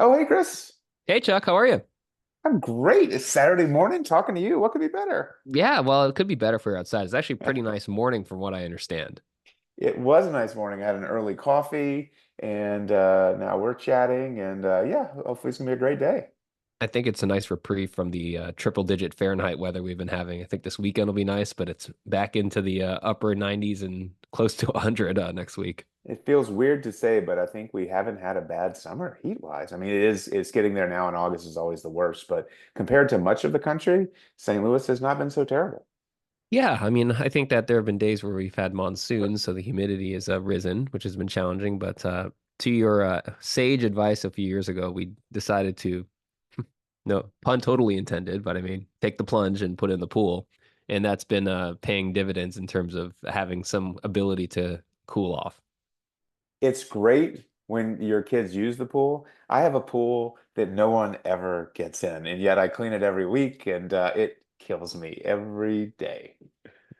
Oh, hey, Chris. Hey Chuck, how are you? I'm great. It's Saturday morning talking to you. What could be better? Yeah, well, it could be better for outside. It's actually a pretty nice morning from what I understand. It was a nice morning. I had an early coffee and now we're chatting and yeah, hopefully it's gonna be a great day. I think it's a nice reprieve from the triple digit Fahrenheit weather we've been having. I think this weekend will be nice, but it's back into the upper 90s and close to 100 next week. It feels weird to say, but I think we haven't had a bad summer heat-wise. I mean, it's getting there now, and August is always the worst, but compared to much of the country, St. Louis has not been so terrible. Yeah, I mean, I think that there have been days where we've had monsoons, so the humidity has risen, which has been challenging. But to your sage advice a few years ago, we decided to, no pun totally intended, but I mean, take the plunge and put in the pool. And that's been paying dividends in terms of having some ability to cool off. It's great when your kids use the pool. I have a pool that no one ever gets in, and yet I clean it every week, and it kills me every day.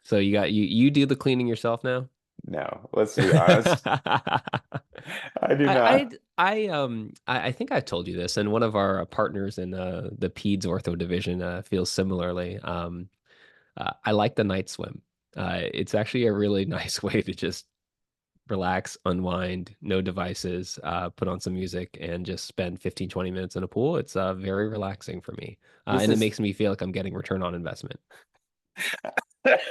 So you do the cleaning yourself now? No, let's be honest. I I do I not. I think I've told you this, and one of our partners in the peds ortho division feels similarly. I like the night swim. It's actually a really nice way to just relax, unwind, no devices, put on some music, and just spend 15, 20 minutes in a pool. It's very relaxing for me. This And it is, makes me feel like I'm getting return on investment.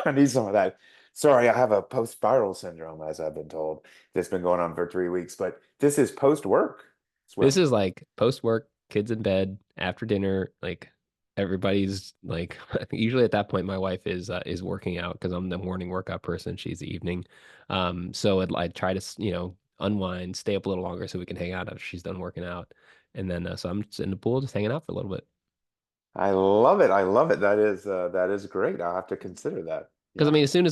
I need some of that. Sorry, I have a post-spiral syndrome, as I've been told. That's been going on for 3 weeks, but this is post-work This swim. is like post work, kids in bed, after dinner, like everybody's like usually at that point my wife is working out because I'm the morning workout person, she's the evening. So I try to, unwind, stay up a little longer so we can hang out after she's done working out. And then so I'm just in the pool just hanging out for a little bit. I love it. I love it. That is great. I'll have to consider that. Because I Yeah. mean, as soon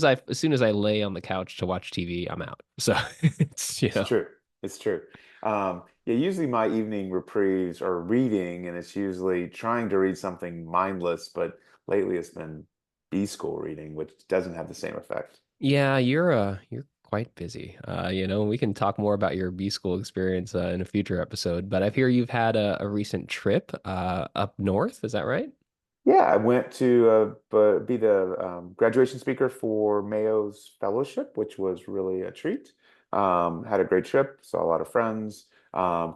as I lay on the couch to watch TV, I'm out. So it's It's true. It's true. Yeah, usually my evening reprieves are reading, and it's usually trying to read something mindless, but lately it's been B-school reading, which doesn't have the same effect. Yeah, you're quite busy. We can talk more about your B school experience in a future episode, but I hear you've had a recent trip up north. Is that right? Yeah, I went to be the graduation speaker for Mayo's fellowship, which was really a treat. Had a great trip, saw a lot of friends,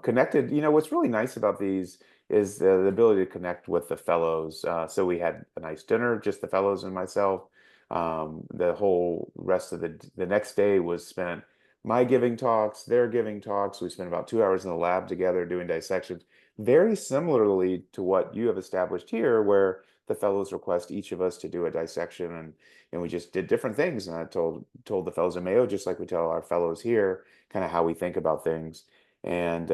connected. You know, what's really nice about these is the ability to connect with the fellows. So we had a nice dinner, just the fellows and myself. The whole rest of the next day was spent my giving talks, their giving talks. We spent about 2 hours in the lab together doing dissections, very similarly to what you have established here, where the fellows request each of us to do a dissection, and we just did different things. And I told the fellows in Mayo, just like we tell our fellows here, kind of how we think about things. And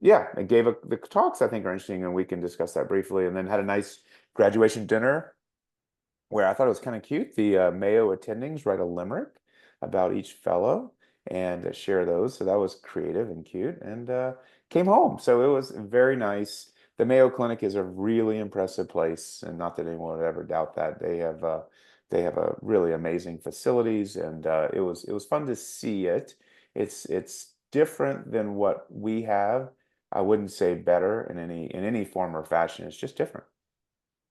yeah, it gave the talks I think are interesting, and we can discuss that briefly. And then had a nice graduation dinner where I thought it was kind of cute. The Mayo attendings write a limerick about each fellow and share those. So that was creative and cute, and came home. So it was very nice. The Mayo Clinic is a really impressive place, and not that anyone would ever doubt that. They have a really amazing facilities, and it was fun to see it. It's different than what we have. I wouldn't say better in any form or fashion. It's just different.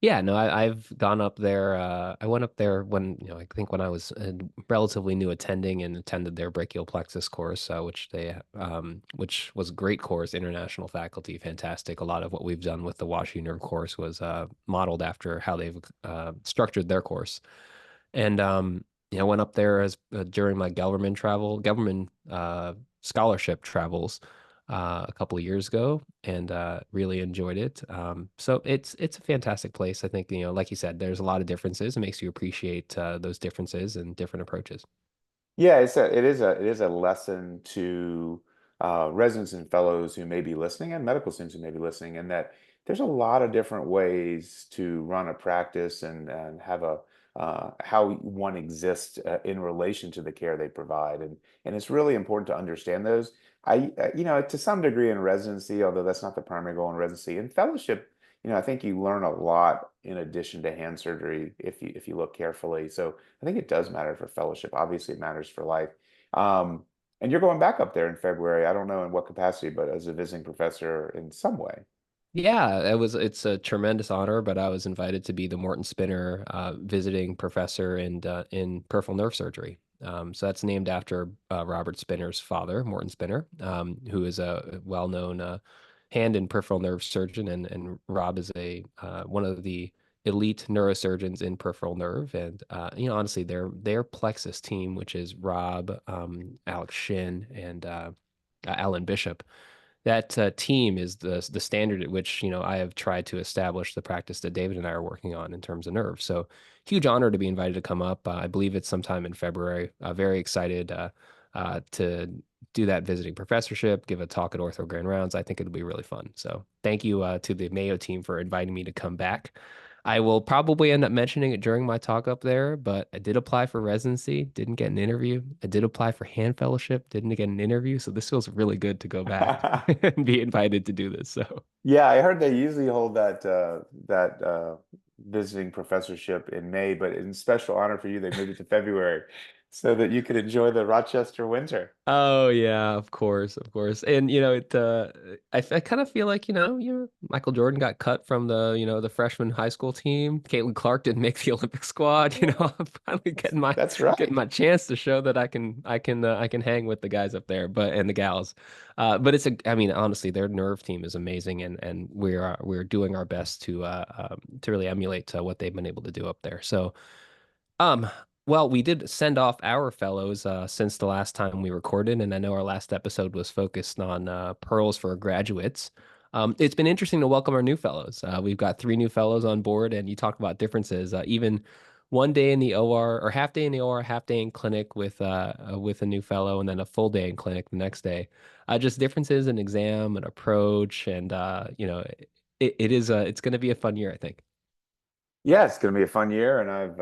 Yeah, no, I've gone up there. I went up there when, I think when I was relatively new attending and attended their brachial plexus course, which was a great course, international faculty, fantastic. A lot of what we've done with the Wash Nerve course was modeled after how they've structured their course. And I went up there as during my government scholarship travels a couple of years ago, and really enjoyed it. So it's a fantastic place. I think like you said, there's a lot of differences. It makes you appreciate those differences and different approaches. Yeah, it is a lesson to residents and fellows who may be listening and medical students who may be listening, and that there's a lot of different ways to run a practice and have a how one exists in relation to the care they provide, and it's really important to understand those. To some degree in residency, although that's not the primary goal in residency, in fellowship, I think you learn a lot in addition to hand surgery if you look carefully. So I think it does matter for fellowship. Obviously, it matters for life. Um, And you're going back up there in February. I don't know in what capacity, but as a visiting professor in some way. Yeah, it's a tremendous honor, but I was invited to be the Morton Spinner visiting professor in peripheral nerve surgery. So that's named after Robert Spinner's father, Morton Spinner, who is a well-known hand and peripheral nerve surgeon, and Rob is a one of the elite neurosurgeons in peripheral nerve. And honestly, their Plexus team, which is Rob, Alex Shin, and Alan Bishop, that team is the standard at which I have tried to establish the practice that David and I are working on in terms of nerve. So huge honor to be invited to come up. I believe it's sometime in February. Very excited to do that visiting professorship, give a talk at Ortho Grand Rounds. I think it'll be really fun. So thank you to the Mayo team for inviting me to come back. I will probably end up mentioning it during my talk up there, but I did apply for residency, didn't get an interview. I did apply for hand fellowship, didn't get an interview. So this feels really good to go back and be invited to do this. So, Yeah, I heard they usually hold that visiting professorship in May, but in special honor for you, they moved it to February so that you could enjoy the Rochester winter. oh yeah, of course, of course. And I kind of feel like, Michael Jordan got cut from the freshman high school team. Caitlin Clark didn't make the Olympic squad. Yeah, I'm finally that's getting right. my chance to show that I can hang with the guys up there, and the gals. But I mean, honestly, their nerve team is amazing, and we're doing our best to really emulate what they've been able to do up there. So. Um, well, we did send off our fellows since the last time we recorded, and I know our last episode was focused on pearls for graduates. It's been interesting to welcome our new fellows. We've got three new fellows on board, and you talk about differences. Even one day in the OR, or half day in the OR, half day in clinic with a new fellow, and then a full day in clinic the next day. Just differences in exam and approach, and it's going to be a fun year, I think. Yeah, it's going to be a fun year, and I've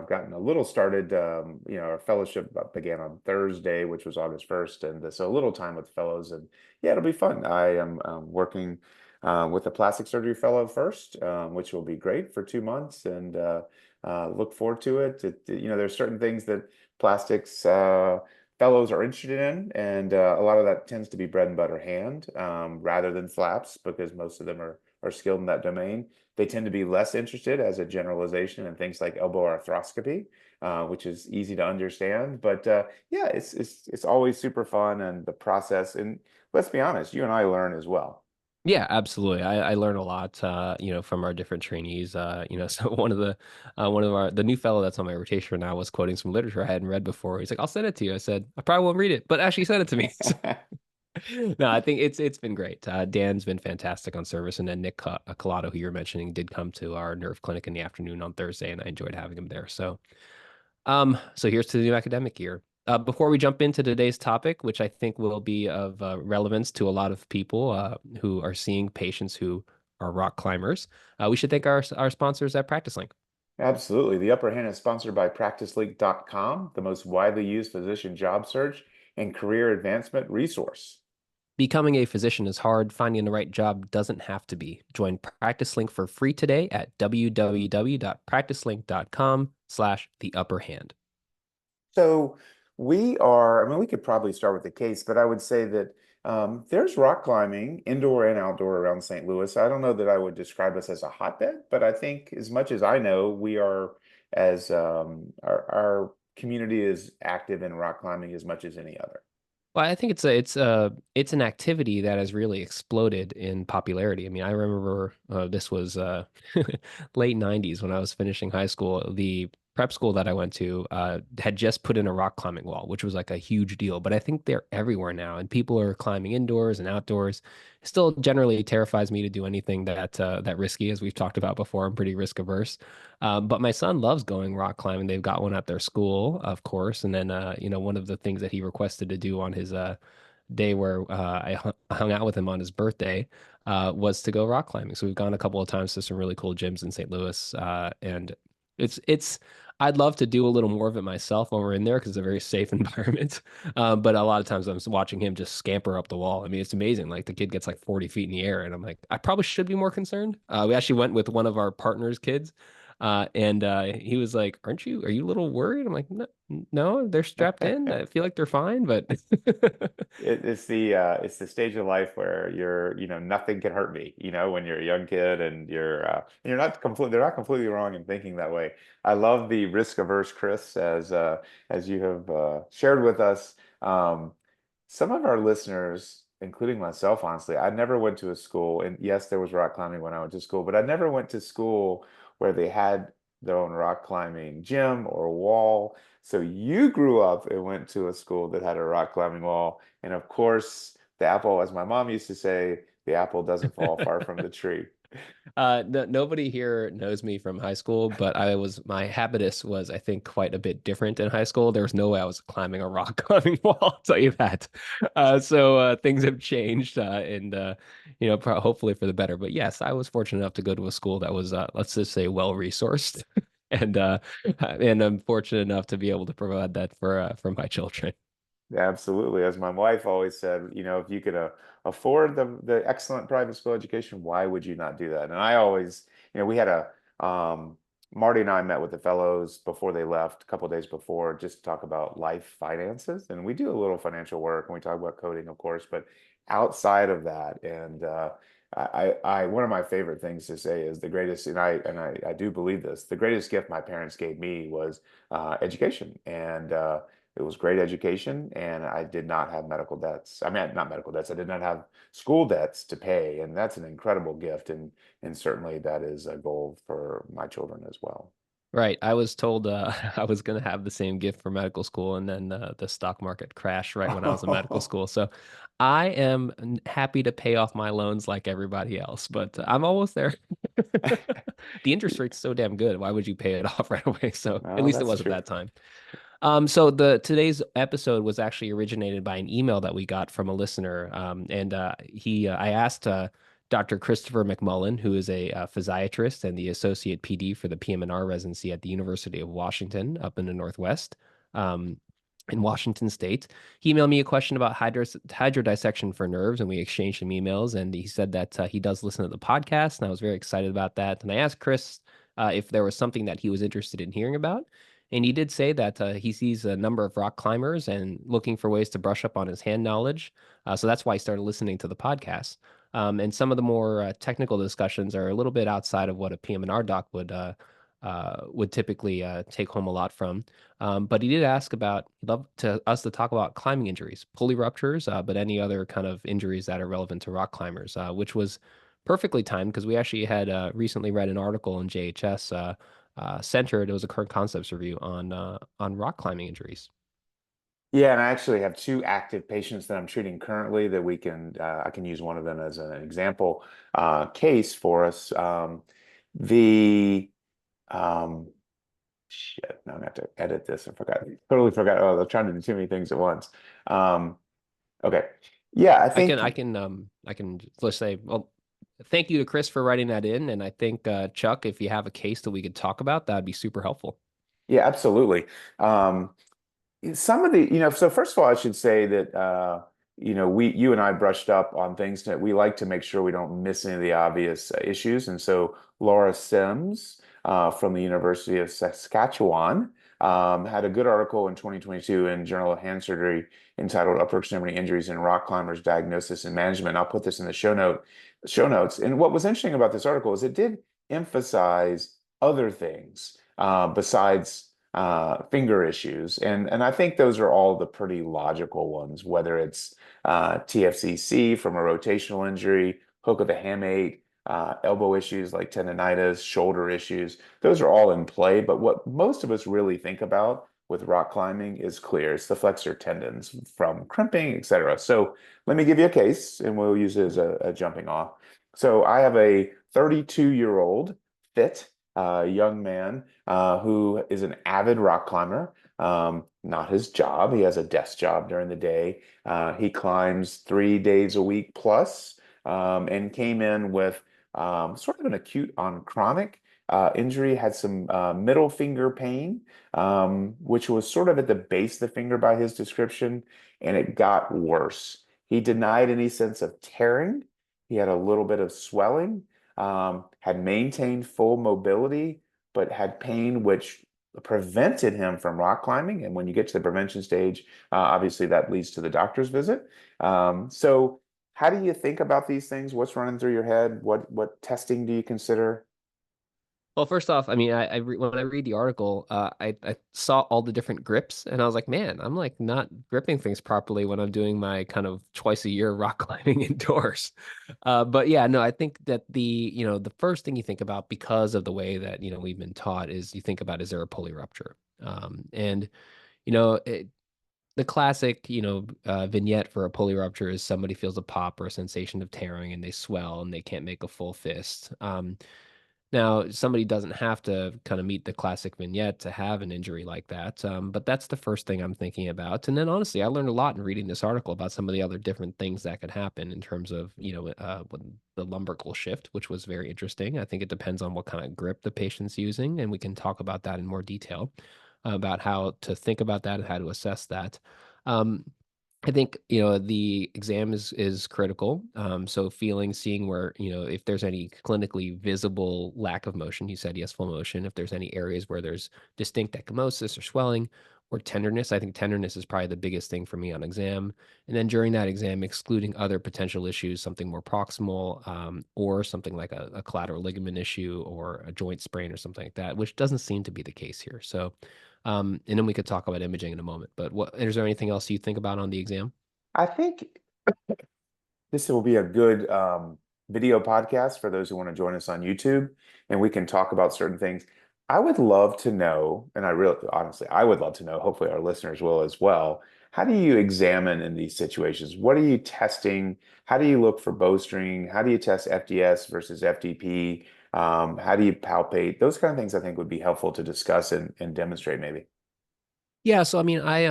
gotten a little started. Our fellowship began on Thursday, which was August 1st, and so a little time with fellows, and yeah, it'll be fun. I am working with a plastic surgery fellow first, which will be great for 2 months, and look forward to it. There's certain things that plastics fellows are interested in, and a lot of that tends to be bread and butter hand rather than flaps because most of them are skilled in that domain. They tend to be less interested as a generalization in things like elbow arthroscopy, which is easy to understand. But yeah, it's always super fun and the process. And let's be honest, you and I learn as well. Yeah, absolutely. I learn a lot, from our different trainees. So one of the new fellow that's on my rotation now was quoting some literature I hadn't read before. He's like, "I'll send it to you." I said, "I probably won't read it, but actually send it to me." No, I think it's been great. Dan's been fantastic on service, and then Nick Colato, who you were mentioning, did come to our nerve clinic in the afternoon on Thursday, and I enjoyed having him there. So here's to the new academic year. Before we jump into today's topic, which I think will be of relevance to a lot of people who are seeing patients who are rock climbers, we should thank our sponsors at PracticeLink. Absolutely. The Upper Hand is sponsored by PracticeLink.com, the most widely used physician job search and career advancement resource. Becoming a physician is hard. Finding the right job doesn't have to be. Join PracticeLink for free today at www.practicelink.com/theupperhand. So I mean, we could probably start with the case, but I would say that there's rock climbing indoor and outdoor around St. Louis. I don't know that I would describe us as a hotbed, but I think as much as I know, we are as our community is active in rock climbing as much as any other. Well, I think it's an activity that has really exploded in popularity. I mean, I remember this was late 90s when I was finishing high school. The prep school that I went to had just put in a rock climbing wall, which was like a huge deal. But I think they're everywhere now, and people are climbing indoors and outdoors. It still generally terrifies me to do anything that risky, as we've talked about before. I'm pretty risk averse. But my son loves going rock climbing. They've got one at their school, of course. And then, one of the things that he requested to do on his day where hung out with him on his birthday was to go rock climbing. So we've gone a couple of times to some really cool gyms in St. Louis, and it's. I'd love to do a little more of it myself when we're in there because it's a very safe environment. But a lot of times I'm watching him just scamper up the wall. I mean, it's amazing. Like the kid gets like 40 feet in the air, and I'm like, I probably should be more concerned. We actually went with one of our partners' kids And he was like, are you a little worried? I'm like, no, no, they're strapped in. I feel like they're fine, but It's the stage of life where nothing can hurt me, when you're a young kid and you're not completely they're not completely wrong in thinking that way. I love the risk averse Chris as you have shared with us. Some of our listeners, including myself, honestly, I never went to a school, and yes, there was rock climbing when I went to school, but I never went to school where they had their own rock climbing gym or wall. So you grew up and went to a school that had a rock climbing wall. And of course, the apple, as my mom used to say, the apple doesn't fall far from the tree. No, nobody here knows me from high school, but my habitus was, I think, quite a bit different in high school. There was no way I was climbing a rock climbing wall, I'll tell you that. So things have changed, and hopefully for the better. But yes, I was fortunate enough to go to a school that was, let's just say, well resourced, and I'm fortunate enough to be able to provide that for my children. Absolutely. As my wife always said, if you could afford the excellent private school education, why would you not do that? And I always, we had Marty and I met with the fellows before they left, a couple of days before, just to talk about life finances. And we do a little financial work and we talk about coding, of course, but outside of that, and one of my favorite things to say is the greatest, and I do believe this, the greatest gift my parents gave me was education. And it was great education, and I did not have medical debts. I mean, not medical debts. I did not have school debts to pay, and that's an incredible gift, and certainly that is a goal for my children as well. Right. I was told I was going to have the same gift for medical school, and then the stock market crashed right when I was in medical school. So I am happy to pay off my loans like everybody else, but I'm almost there. The interest rate's so damn good. Why would you pay it off right away? So at Well, least it that's was at true. that time. So the today's episode was actually originated by an email that we got from a listener. And he I asked Dr. Christopher McMullen, who is a physiatrist and the associate PD for the PM&R residency at the University of Washington up in the Northwest. Um, in Washington State, he emailed me a question about hydrodissection for nerves, and we exchanged some emails. And he said that he does listen to the podcast, and I was very excited about that. And I asked Chris if there was something that he was interested in hearing about. And he did say that he sees a number of rock climbers and looking for ways to brush up on his hand knowledge. So that's why he started listening to the podcast. And some of the more technical discussions are a little bit outside of what a PM&R doc would typically take home a lot from. But he did ask about, he'd love to us to talk about climbing injuries, pulley ruptures, but any other kind of injuries that are relevant to rock climbers, which was perfectly timed because we actually had recently read an article in JHS centered. It was a current concepts review on rock climbing injuries. Yeah, and I actually have two active patients that I'm treating currently that I can use one of them as an example case for us. The um, Shit, now I'm gonna have to edit this. I forgot. Totally forgot. Oh, I'm trying to do too many things at once. Um, okay. Yeah, I think I can let's say, well, thank you to Chris for writing that in, and I think Chuck, if you have a case that we could talk about, that'd be super helpful. yeah, absolutely. Um, Some of the, so first of all, I should say that, you and I brushed up on things that we like to make sure we don't miss any of the obvious issues. And so Laura Sims from the University of Saskatchewan had a good article in 2022 in Journal of Hand Surgery entitled Upper Extremity Injuries in Rock Climbers Diagnosis and Management. I'll put this in the show notes. And what was interesting about this article is it did emphasize other things besides finger issues. And I think those are all the pretty logical ones, whether it's TFCC from a rotational injury, hook of the hamate, elbow issues like tendonitis, shoulder issues. Those are all in play. But what most of us really think about with rock climbing is clear. It's the flexor tendons from crimping, etc. So let me give you a case and we'll use it as a jumping off. So I have a 32-year-old fit young man who is an avid rock climber. Not his job. He has a desk job during the day. He climbs 3 days a week plus, and came in with sort of an acute on chronic injury, had some middle finger pain, which was sort of at the base of the finger by his description, and it got worse. He denied any sense of tearing. He had a little bit of swelling, had maintained full mobility, but had pain which prevented him from rock climbing. And when you get to the prevention stage, obviously that leads to the doctor's visit. So how do you think about these things? What's running through your head? What testing do you consider? Well, first off, I mean, when I read the article, I saw all the different grips, and I was like, man, I'm like not gripping things properly when I'm doing my kind of twice a year rock climbing indoors. But yeah, no, I think that the first thing you think about because of the way that we've been taught is you think about, is there a pulley rupture? And you know, it, the classic vignette for a pulley rupture is somebody feels a pop or a sensation of tearing, and they swell and they can't make a full fist. Now, somebody doesn't have to kind of meet the classic vignette to have an injury like that, but that's the first thing I'm thinking about. And then, honestly, I learned a lot in reading this article about some of the other different things that could happen in terms of, when the lumbrical shift, which was very interesting. I think it depends on what kind of grip the patient's using, and we can talk about that in more detail about how to think about that and how to assess that. Um, I think, the exam is critical. So feeling, seeing where, if there's any clinically visible lack of motion, you said yes, full motion. If there's any areas where there's distinct ecchymosis or swelling or tenderness, I think tenderness is probably the biggest thing for me on exam. And then during that exam, excluding other potential issues, something more proximal, or something like a collateral ligament issue or a joint sprain or something like that, which doesn't seem to be the case here. So and then we could talk about imaging in a moment. But is there anything else you think about on the exam? I think this will be a good video podcast for those who want to join us on YouTube, and we can talk about certain things. I would love to know, and I really, honestly, I would love to know, hopefully our listeners will as well. How do you examine in these situations? What are you testing? How do you look for bowstring? How do you test FDS versus FDP? How do you palpate? Those kind of things I think would be helpful to discuss and demonstrate maybe. Yeah, so I mean, I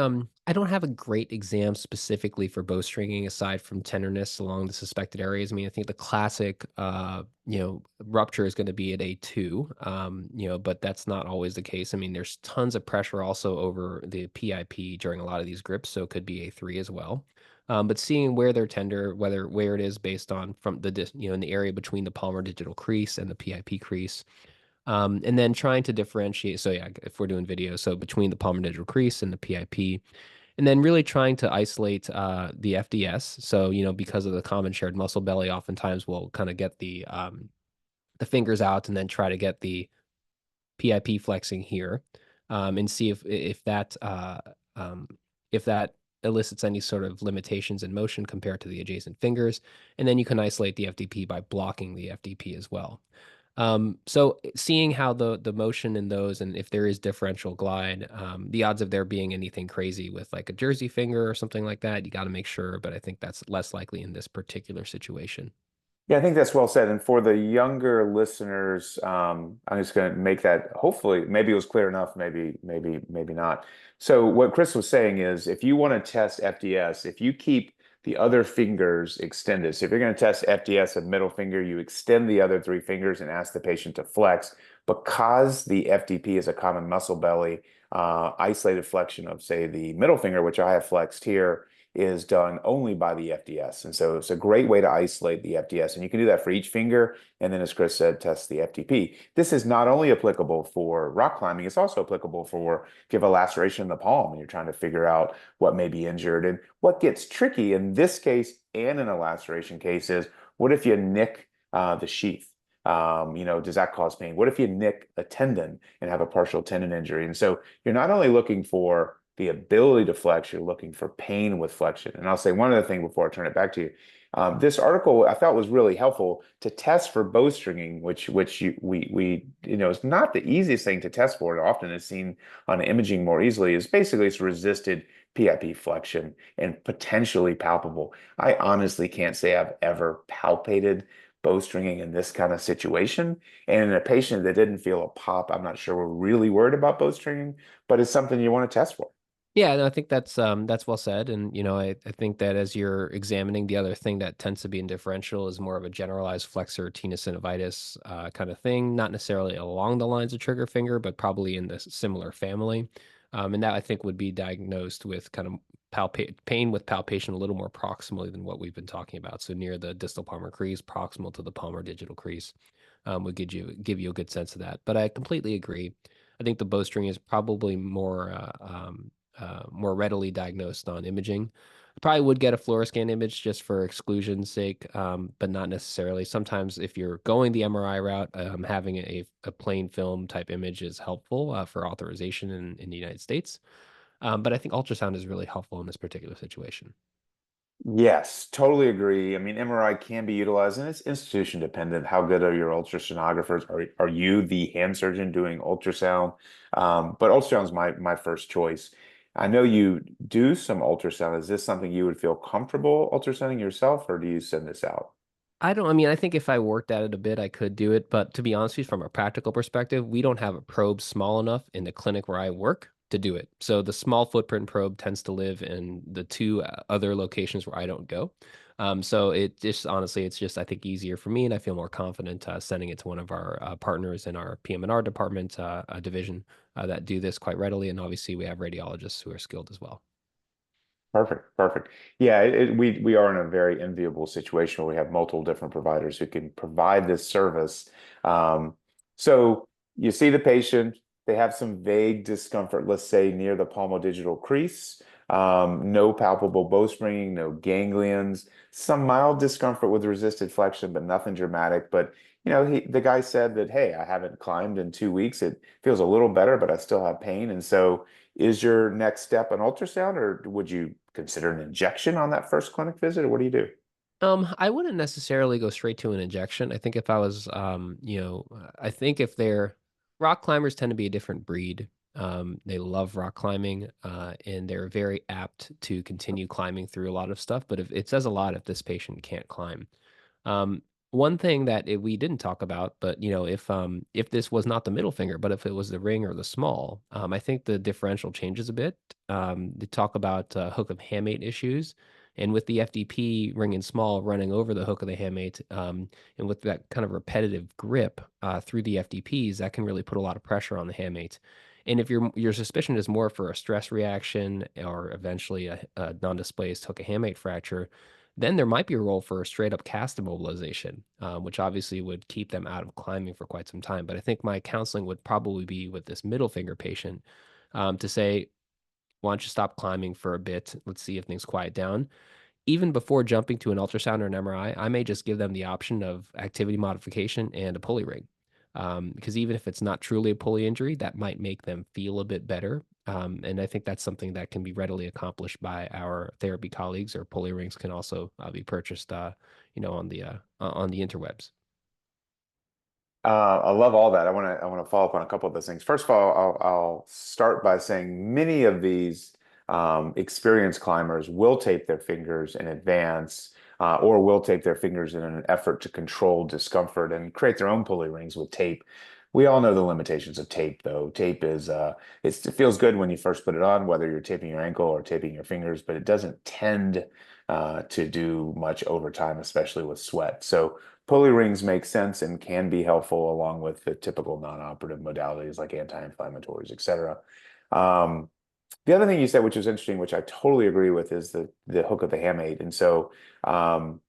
don't have a great exam specifically for bowstringing aside from tenderness along the suspected areas. I mean, I think the classic rupture is going to be at A2. But that's not always the case. I mean, there's tons of pressure also over the PIP during a lot of these grips, so it could be A3 as well. But seeing where they're tender, where it is based on from in the area between the palmar digital crease and the PIP crease, and then trying to differentiate. So yeah, if we're doing video, so between the palmar digital crease and the PIP, and then really trying to isolate the FDS. So because of the common shared muscle belly, oftentimes we'll kind of get the fingers out and then try to get the PIP flexing here, and see um, if that elicits any sort of limitations in motion compared to the adjacent fingers. And then you can isolate the FDP by blocking the FDP as well. So seeing how the motion in those and if there is differential glide, the odds of there being anything crazy with like a jersey finger or something like that, you got to make sure. But I think that's less likely in this particular situation. Yeah, I think that's well said. And for the younger listeners, I'm just going to make that hopefully, maybe it was clear enough, maybe not. So what Chris was saying is if you want to test FDS, if you keep the other fingers extended, so if you're going to test FDS of middle finger, you extend the other three fingers and ask the patient to flex. Because the FDP is a common muscle belly, isolated flexion of, say, the middle finger, which I have flexed here, is done only by the FDS. And so it's a great way to isolate the FDS. And you can do that for each finger. And then, as Chris said, test the FTP. This is not only applicable for rock climbing, it's also applicable for if you have a laceration in the palm and you're trying to figure out what may be injured. And what gets tricky in this case and in a laceration case is what if you nick the sheath? Does that cause pain? What if you nick a tendon and have a partial tendon injury? And so you're not only looking for the ability to flex, you're looking for pain with flexion. And I'll say one other thing before I turn it back to you. This article I thought was really helpful to test for bowstringing, which is not the easiest thing to test for. It often is seen on imaging more easily. Is basically it's resisted PIP flexion and potentially palpable. I honestly can't say I've ever palpated bowstringing in this kind of situation. And in a patient that didn't feel a pop, I'm not sure we're really worried about bowstringing, but it's something you want to test for. Yeah, and I think that's well said. And I think that as you're examining, the other thing that tends to be in differential is more of a generalized flexor tenosynovitis kind of thing, not necessarily along the lines of trigger finger, but probably in the similar family. And that I think would be diagnosed with kind of pain with palpation a little more proximally than what we've been talking about. So near the distal palmar crease, proximal to the palmar digital crease, would give you a good sense of that. But I completely agree. I think the bowstring is probably more readily diagnosed on imaging. I probably would get a fluoroscan image just for exclusion's sake, but not necessarily. Sometimes if you're going the MRI route, having a plain film type image is helpful for authorization in the United States. But I think ultrasound is really helpful in this particular situation. Yes, totally agree. I mean, MRI can be utilized and it's institution dependent. How good are your ultrasonographers? Are you the hand surgeon doing ultrasound? But ultrasound is my first choice. I know you do some ultrasound. Is this something you would feel comfortable ultrasounding yourself, or do you send this out? I mean, I think if I worked at it a bit, I could do it. But to be honest with you, from a practical perspective, we don't have a probe small enough in the clinic where I work to do it. So the small footprint probe tends to live in the two other locations where I don't go. So it just honestly, it's just I think easier for me, and I feel more confident sending it to one of our partners in our PM&R department division that do this quite readily. And obviously, we have radiologists who are skilled as well. Perfect, perfect. Yeah, we are in a very enviable situation where we have multiple different providers who can provide this service. Um, so you see the patient, they have some vague discomfort, let's say near the palmodigital crease, no palpable bowstringing, no ganglions, some mild discomfort with resisted flexion, but nothing dramatic. But the guy said that, hey, I haven't climbed in 2 weeks. It feels a little better, but I still have pain, and so. Is your next step an ultrasound, or would you consider an injection on that first clinic visit, or what do you do? I wouldn't necessarily go straight to an injection. I think if I was, I think if they're rock climbers tend to be a different breed. They love rock climbing, and they're very apt to continue climbing through a lot of stuff. But if it says a lot if this patient can't climb. Um, One thing that we didn't talk about, but if this was not the middle finger, but if it was the ring or the small, I think the differential changes a bit. They talk about hook of hamate issues, and with the FDP ring and small running over the hook of the hamate, and with that kind of repetitive grip through the FDPs, that can really put a lot of pressure on the hamate. And if your suspicion is more for a stress reaction or eventually a non-displaced hook of hamate fracture, then there might be a role for a straight up cast immobilization, which obviously would keep them out of climbing for quite some time. But I think my counseling would probably be with this middle finger patient to say, why don't you stop climbing for a bit? Let's see if things quiet down even before jumping to an ultrasound or an MRI, I may just give them the option of activity modification and a pulley ring. Because even if it's not truly a pulley injury, that might make them feel a bit better. And I think that's something that can be readily accomplished by our therapy colleagues, or pulley rings can also be purchased, on the interwebs. I love all that. I want to follow up on a couple of those things. First of all, I'll start by saying many of these experienced climbers will tape their fingers in advance, or will tape their fingers in an effort to control discomfort and create their own pulley rings with tape. We all know the limitations of tape, though. Tape is it feels good when you first put it on, whether you're taping your ankle or taping your fingers, but it doesn't tend to do much over time, especially with sweat. So pulley rings make sense and can be helpful along with the typical non-operative modalities like anti-inflammatories, et cetera. Um, the other thing you said, which was interesting, which I totally agree with, is the hook of the hamate. And so um,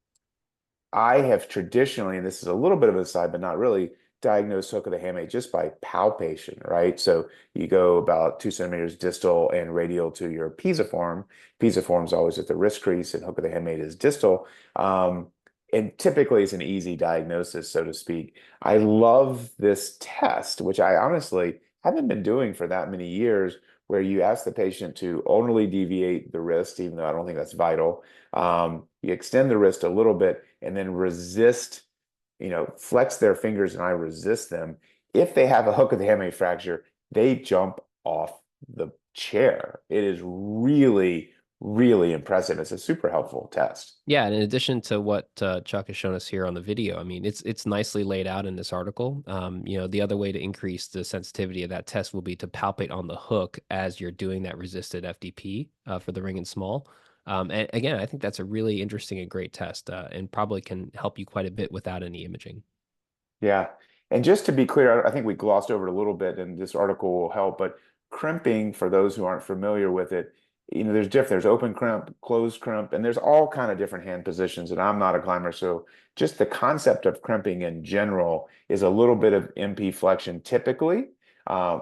I have traditionally, and this is a little bit of a side, but not really, diagnosed hook of the hamate just by palpation, right? So you go about 2 centimeters distal and radial to your pisiform. Pisiform is always at the wrist crease, and hook of the hamate is distal. And typically it's an easy diagnosis, so to speak. I love this test, which I honestly haven't been doing for that many years, where you ask the patient to only deviate the wrist, even though I don't think that's vital. You extend the wrist a little bit and then resist, flex their fingers and I resist them. If they have a hook of the hamate fracture, they jump off the chair. It is really, really impressive. It's a super helpful test. Yeah, and in addition to what Chuck has shown us here on the video, I mean, it's nicely laid out in this article. The other way to increase the sensitivity of that test will be to palpate on the hook as you're doing that resisted FDP for the ring and small. And again, I think that's a really interesting and great test, and probably can help you quite a bit without any imaging. Yeah. And just to be clear, I think we glossed over it a little bit, and this article will help, but crimping, for those who aren't familiar with it, there's different, there's open crimp, closed crimp, and there's all kind of different hand positions. And I'm not a climber, so just the concept of crimping in general is a little bit of MP flexion typically,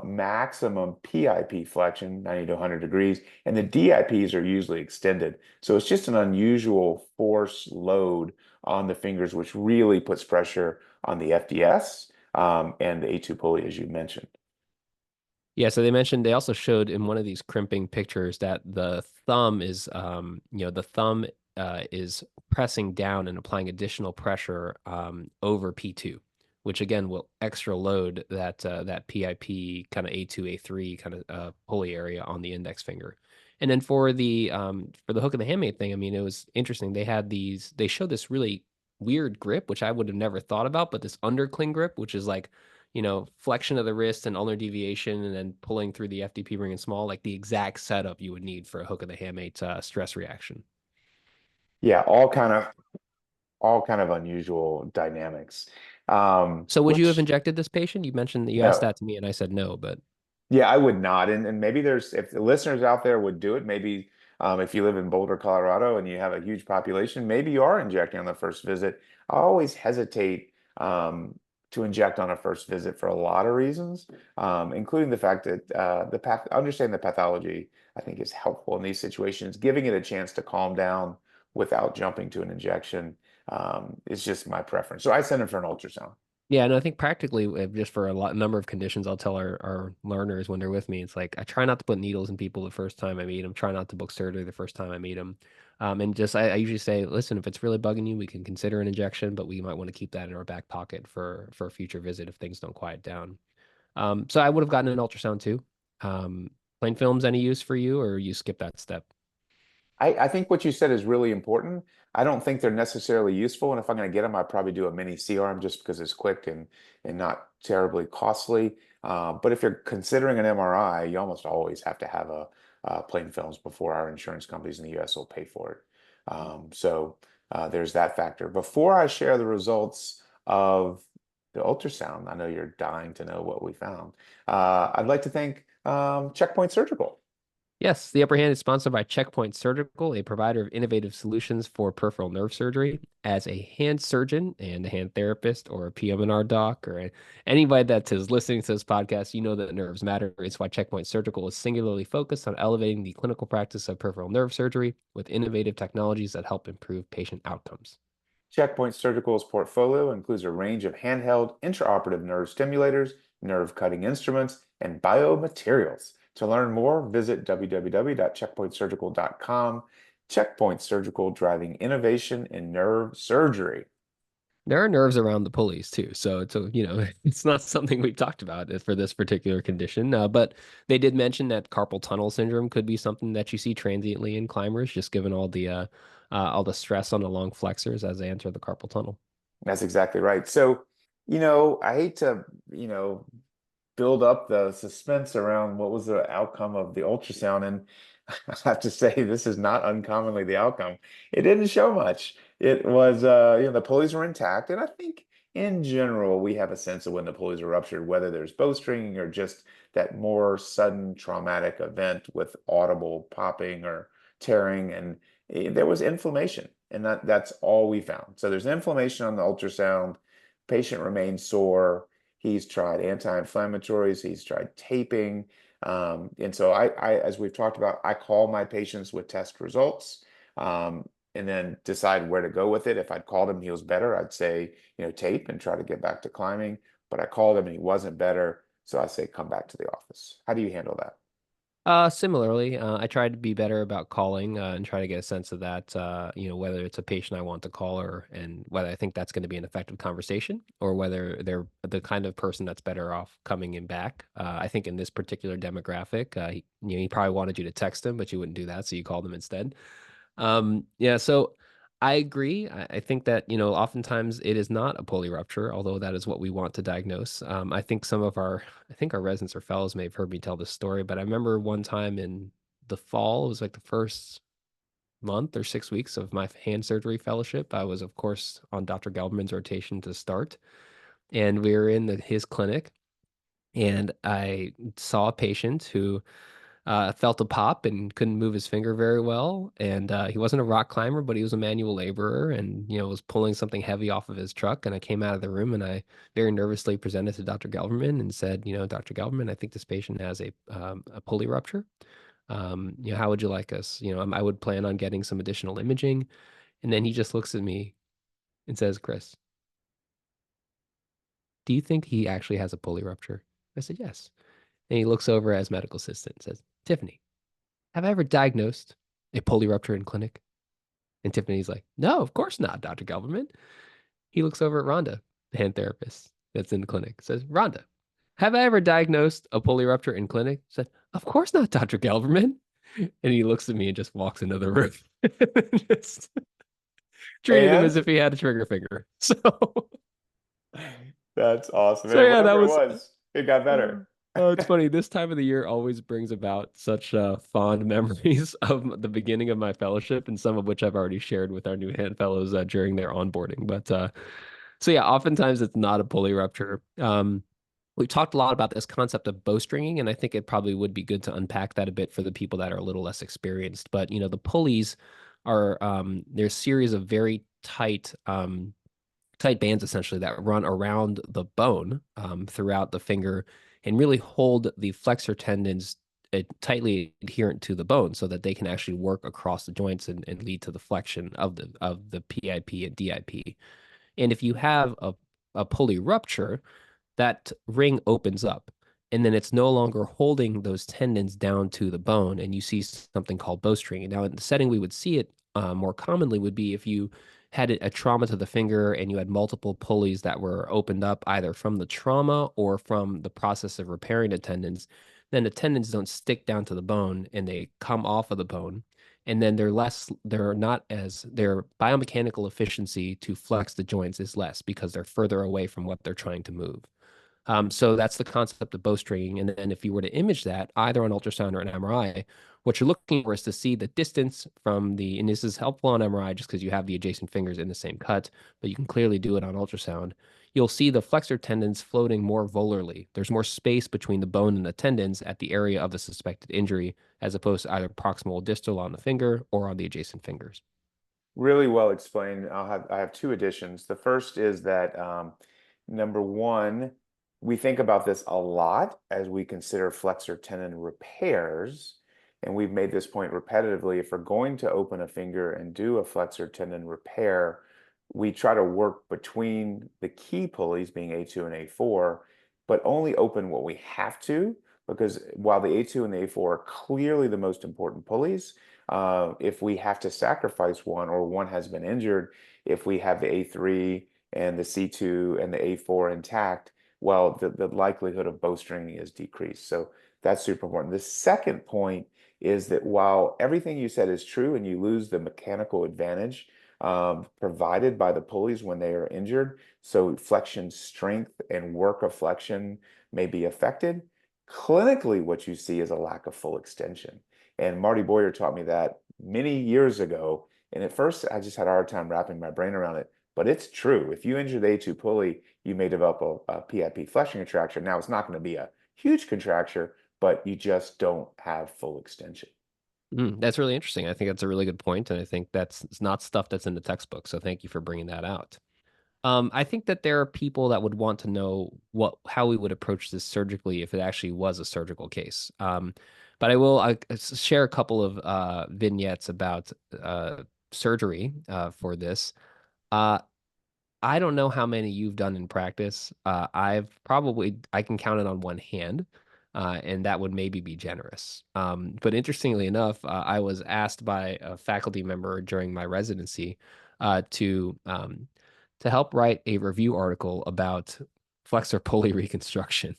maximum PIP flexion, 90 to 100 degrees, and the DIPs are usually extended. So it's just an unusual force load on the fingers, which really puts pressure on the FDS, and the A2 pulley, as you mentioned. Yeah, so they mentioned they also showed in one of these crimping pictures that the thumb is, the thumb is pressing down and applying additional pressure over P2, which again will extra load that PIP kind of A2, A3 kind of pulley area on the index finger. And then for the hook and the handmade thing, I mean, it was interesting. They showed this really weird grip, which I would have never thought about, but this undercling grip, which is like flexion of the wrist and ulnar deviation, and then pulling through the FDP ring and small, like the exact setup you would need for a hook of the hamate stress reaction. Yeah, all kind of unusual dynamics. So would you have Which injected this patient? You mentioned that you asked no, that to me and I said no, but yeah, I would not. And maybe there's if the listeners out there would do it, maybe if you live in Boulder, Colorado, and you have a huge population, maybe you are injecting on the first visit. I always hesitate to inject on a first visit for a lot of reasons, including the fact that understanding the pathology, I think, is helpful in these situations. Giving it a chance to calm down without jumping to an injection is just my preference. So I send them for an ultrasound. yeah, and I think practically, just for number of conditions, I'll tell our learners when they're with me, it's like I try not to put needles in people the first time I meet them. Try not to book surgery the first time I meet them, and just I usually say, listen, if it's really bugging you, we can consider an injection, but we might want to keep that in our back pocket for a future visit if things don't quiet down. So I would have gotten an ultrasound too. Plain films any use for you, or you skip that step? I think what you said is really important. I don't think they're necessarily useful, and if I'm going to get them, I'd probably do a mini C-arm just because it's quick and not terribly costly. But if you're considering an MRI, you almost always have to have plain films before our insurance companies in the U.S. will pay for it. There's that factor. Before I share the results of the ultrasound, I know you're dying to know what we found. I'd like to thank Checkpoint Surgical. Yes, the upper hand is sponsored by Checkpoint Surgical, a provider of innovative solutions for peripheral nerve surgery. As a hand surgeon and a hand therapist or a PM&R doc or anybody that is listening to this podcast, you know that nerves matter. It's why Checkpoint Surgical is singularly focused on elevating the clinical practice of peripheral nerve surgery with innovative technologies that help improve patient outcomes. Checkpoint Surgical's portfolio includes a range of handheld intraoperative nerve stimulators, nerve cutting instruments, and biomaterials. To learn more, visit www.checkpointsurgical.com. Checkpoint Surgical, driving innovation in nerve surgery. There are nerves around the pulleys too, so it's not something we've talked about for this particular condition. But they did mention that carpal tunnel syndrome could be something that you see transiently in climbers, just given all the stress on the long flexors as they enter the carpal tunnel. That's exactly right. So, I hate to, build up the suspense around what was the outcome of the ultrasound. And I have to say, this is not uncommonly the outcome. It didn't show much. It was, the pulleys were intact. And I think in general, we have a sense of when the pulleys are ruptured, whether there's bowstringing or just that more sudden traumatic event with audible popping or tearing. And there was inflammation. And that's all we found. So there's inflammation on the ultrasound. Patient remains sore. He's tried anti-inflammatories. He's tried taping. And so as we've talked about, I call my patients with test results, and then decide where to go with it. If I'd called him, he was better, I'd say, tape and try to get back to climbing. But I called him and he wasn't better. So I say, come back to the office. How do you handle that? Similarly, I try to be better about calling and try to get a sense of that, whether it's a patient I want to call and whether I think that's going to be an effective conversation or whether they're the kind of person that's better off coming in back. I think in this particular demographic, he probably wanted you to text him, but you wouldn't do that, so you called him instead. Yeah, so I agree. I think that, oftentimes it is not a pulley rupture, although that is what we want to diagnose. I think our residents or fellows may have heard me tell this story, but I remember one time in the fall, it was like the first month or 6 weeks of my hand surgery fellowship. I was, of course, on Dr. Gelberman's rotation to start, and we were in his clinic, and I saw a patient who felt a pop and couldn't move his finger very well. And he wasn't a rock climber, but he was a manual laborer and, was pulling something heavy off of his truck. And I came out of the room and I very nervously presented to Dr. Gelberman and said, Dr. Gelberman, I think this patient has a pulley rupture. How would you like us? I would plan on getting some additional imaging. And then he just looks at me and says, Chris, do you think he actually has a pulley rupture? I said, yes. And he looks over at his medical assistant and says, Tiffany, have I ever diagnosed a pulley rupture in clinic? And Tiffany's like, no, of course not, Dr. Gelberman. He looks over at Rhonda, the hand therapist that's in the clinic, says, Rhonda, have I ever diagnosed a pulley rupture in clinic? Said, of course not, Dr. Gelberman. And he looks at me and just walks into the room. Just treated him as And if he had a trigger finger. So, that's awesome. so And yeah, that whatever it was. was, it got better. Oh, it's funny. This time of the year always brings about such fond memories of the beginning of my fellowship, and some of which I've already shared with our new hand fellows during their onboarding. But so yeah, oftentimes it's not a pulley rupture. We've talked a lot about this concept of bowstringing, and I think it probably would be good to unpack that a bit for the people that are a little less experienced. But the pulleys are there's a series of very tight bands essentially that run around the bone throughout the finger and really hold the flexor tendons tightly adherent to the bone so that they can actually work across the joints and lead to the flexion of the PIP and DIP. And if you have a pulley rupture, that ring opens up and then it's no longer holding those tendons down to the bone and you see something called bowstring. And now in the setting we would see it more commonly would be if you had a trauma to the finger and you had multiple pulleys that were opened up either from the trauma or from the process of repairing the tendons, then the tendons don't stick down to the bone and they come off of the bone. And then they're not as, their biomechanical efficiency to flex the joints is less because they're further away from what they're trying to move. So that's the concept of bowstringing. And then if you were to image that either on ultrasound or an MRI, what you're looking for is to see the distance from and this is helpful on MRI just because you have the adjacent fingers in the same cut, but you can clearly do it on ultrasound. You'll see the flexor tendons floating more volarly. There's more space between the bone and the tendons at the area of the suspected injury, as opposed to either proximal or distal on the finger or on the adjacent fingers. Really well explained. I have two additions. The first is that number one, we think about this a lot as we consider flexor tendon repairs. And we've made this point repetitively. If we're going to open a finger and do a flexor tendon repair, we try to work between the key pulleys, being A2 and A4, but only open what we have to, because while the A2 and the A4 are clearly the most important pulleys, if we have to sacrifice one or one has been injured, if we have the A3 and the C2 and the A4 intact, well, the likelihood of bowstring is decreased. So that's super important. The second point is that while everything you said is true and you lose the mechanical advantage provided by the pulleys when they are injured, so flexion strength and work of flexion may be affected, clinically what you see is a lack of full extension. And Marty Boyer taught me that many years ago. And at first, I just had a hard time wrapping my brain around it. But it's true. If you injure the A2 pulley, you may develop a PIP flexing contracture. Now, it's not going to be a huge contracture, but you just don't have full extension. That's really interesting. I think that's a really good point, and I think that's it's not stuff that's in the textbook. So thank you for bringing that out. I think that there are people that would want to know how we would approach this surgically if it actually was a surgical case. But I share a couple of vignettes about surgery for this. Uh, I don't know how many you've done in practice. I can count it on one hand, and that would maybe be generous. But interestingly enough, I was asked by a faculty member during my residency to help write a review article about flexor pulley reconstruction.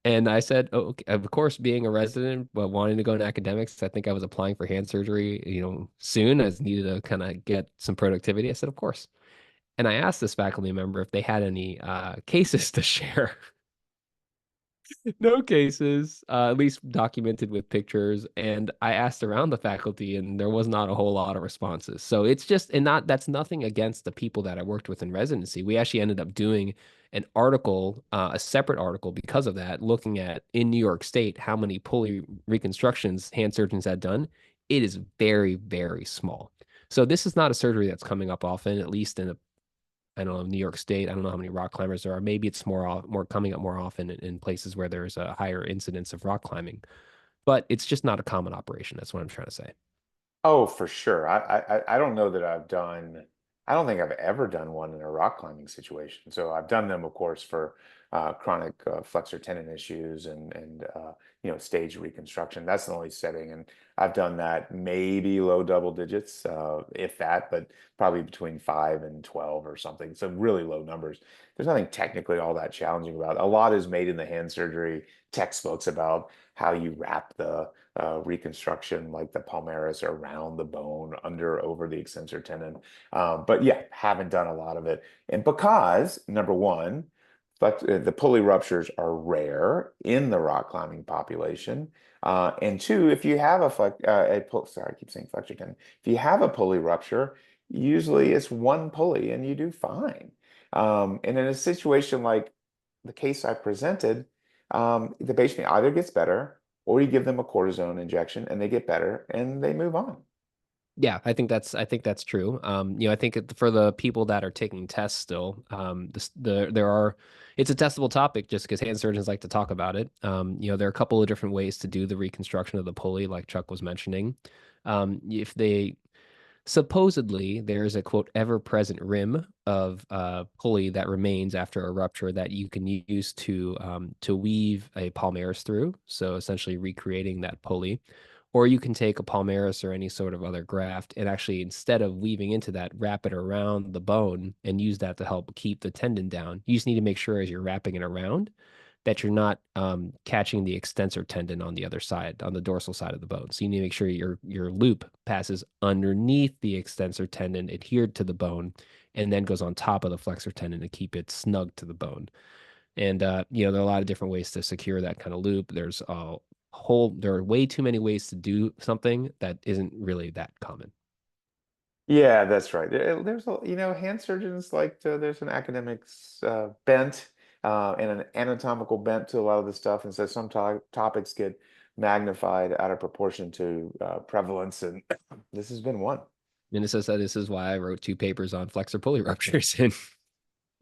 And I said, oh, okay. Of course, being a resident, but wanting to go into academics, I think I was applying for hand surgery, soon as needed to kind of get some productivity. I said, of course. And I asked this faculty member if they had any cases to share. No cases, at least documented with pictures. And I asked around the faculty, and there was not a whole lot of responses. So it's just, and not, that's nothing against the people that I worked with in residency. We actually ended up doing an article, a separate article because of that, looking at in New York State how many pulley reconstructions hand surgeons had done. It is very, very small. So this is not a surgery that's coming up often, at least in a I don't know, New York State. I don't know how many rock climbers there are. Maybe it's more coming up more often in places where there's a higher incidence of rock climbing, but it's just not a common operation. That's what I'm trying to say. Oh, for sure. I don't know that I've done, I don't think I've ever done one in a rock climbing situation. So I've done them, of course, for chronic flexor tendon issues and stage reconstruction. That's the only setting. And I've done that maybe low double digits, if that, but probably between 5 and 12 or something. So really low numbers. There's nothing technically all that challenging about it. A lot is made in the hand surgery textbooks about how you wrap the reconstruction, like the palmaris around the bone, under, over the extensor tendon. But yeah, haven't done a lot of it. And because, number one, the pulley ruptures are rare in the rock climbing population. And two, if you have sorry, I keep saying flexor tendon. If you have a pulley rupture, usually it's one pulley and you do fine. And in a situation like the case I presented, the patient either gets better or you give them a cortisone injection and they get better and they move on. Yeah, I think that's true. I think for the people that are taking tests still, there are it's a testable topic just because hand surgeons like to talk about it. There are a couple of different ways to do the reconstruction of the pulley, like Chuck was mentioning. If they Supposedly, there's a quote ever-present rim of pulley that remains after a rupture that you can use to weave a palmaris through. So essentially recreating that pulley. Or you can take a palmaris or any sort of other graft and actually, instead of weaving into that, wrap it around the bone and use that to help keep the tendon down. You just need to make sure as you're wrapping it around that you're not catching the extensor tendon on the other side, on the dorsal side of the bone. So you need to make sure your loop passes underneath the extensor tendon, adhered to the bone, and then goes on top of the flexor tendon to keep it snug to the bone. And there are a lot of different ways to secure that kind of loop. There are way too many ways to do something that isn't really that common. Yeah, that's right. Hand surgeons there's an academics bent and an anatomical bent to a lot of the stuff. And so some topics get magnified out of proportion to prevalence. And this has been one. And this is why I wrote two papers on flexor pulley ruptures in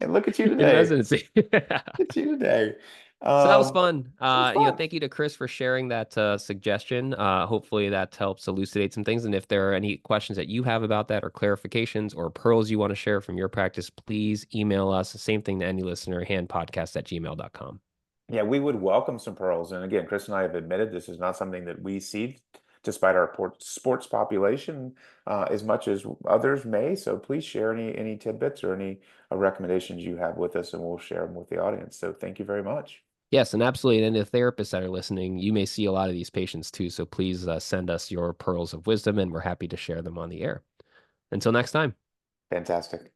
And look at you in today. residency. Look at you today. So that was Um, fun. it was fun. Thank you to Chris for sharing that suggestion. Hopefully that helps elucidate some things. And if there are any questions that you have about that or clarifications or pearls you want to share from your practice, please email us. Same thing to any listener, handpodcast@gmail.com. Yeah, we would welcome some pearls. And again, Chris and I have admitted this is not something that we see despite our sports population as much as others may. So please share any tidbits or any recommendations you have with us, and we'll share them with the audience. So thank you very much. Yes, and absolutely. And the therapists that are listening, you may see a lot of these patients too. So please send us your pearls of wisdom, and we're happy to share them on the air. Until next time. Fantastic.